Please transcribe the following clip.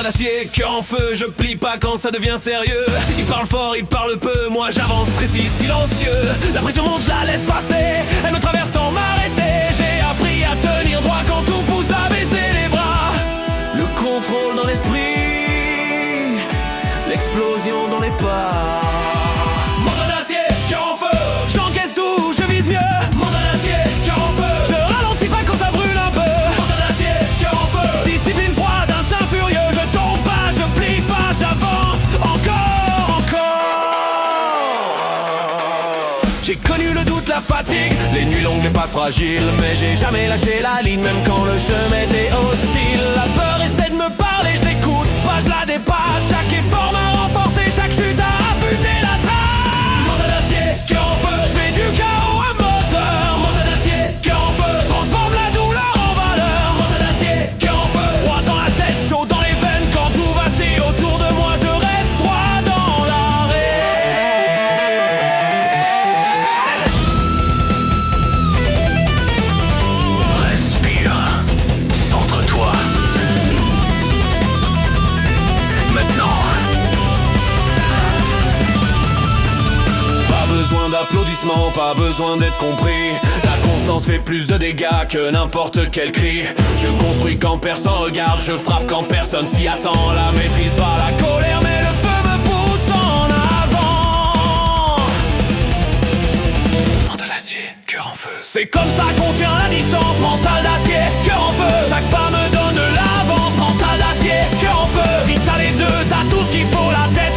d'acier, cœur en feu, je plie pas quand ça devient sérieux. Il parle fort, il parle peu, moi j'avance précis, silencieux. La pression monte, je la laisse passer, elle me traverse sans m'arrêter. J'ai appris à tenir droit quand tout pousse à baisser les bras. Le contrôle dans l'esprit, l'explosion dans les pas. Mandat d'acier, cœur en feu, j'encaisse tout, je vise mieux. Mandat d'acier, cœur en feu, je ralentis pas quand ça brûle un peu. Mandat d'acier, cœur en feu, discipline froide, instinct furieux. Je tombe pas, je plie pas, j'avance encore. J'ai connu le doute, la fatigue, les nuits longues, les pas fragiles. Mais j'ai jamais lâché la ligne, même quand le chemin était hostile. La peur essaie de me parler, je l'écoute pas, je la dépasse. Chaque effort m'a renforcé, chaque chute a affûté la trace. Mandat d'acier, cœur en feu, je fais du chaos un moteur. Mandat d'acier, cœur en feu, je transforme la douleur en valeur. Mandat d'acier, cœur en feu, froid dans la tête, chaud dans les veines. Quand tout vacille autour de moi, je reste droit dans l'arène. Respire, centre-toi. Maintenant. Pas besoin d'applaudissements, pas besoin d'être compris. La constance fait plus de dégâts que n'importe quel cri. Je construis quand personne regarde, je frappe quand personne s'y attend. La maîtrise pas la colère, mais le feu me pousse en avant. Mandat d'acier, cœur en feu. C'est comme ça qu'on tient la distance. Mental d'acier, cœur en feu. Chaque pas me donne de l'avance. Mental d'acier, cœur en feu. Si t'as les deux, t'as tout ce qu'il faut. La tête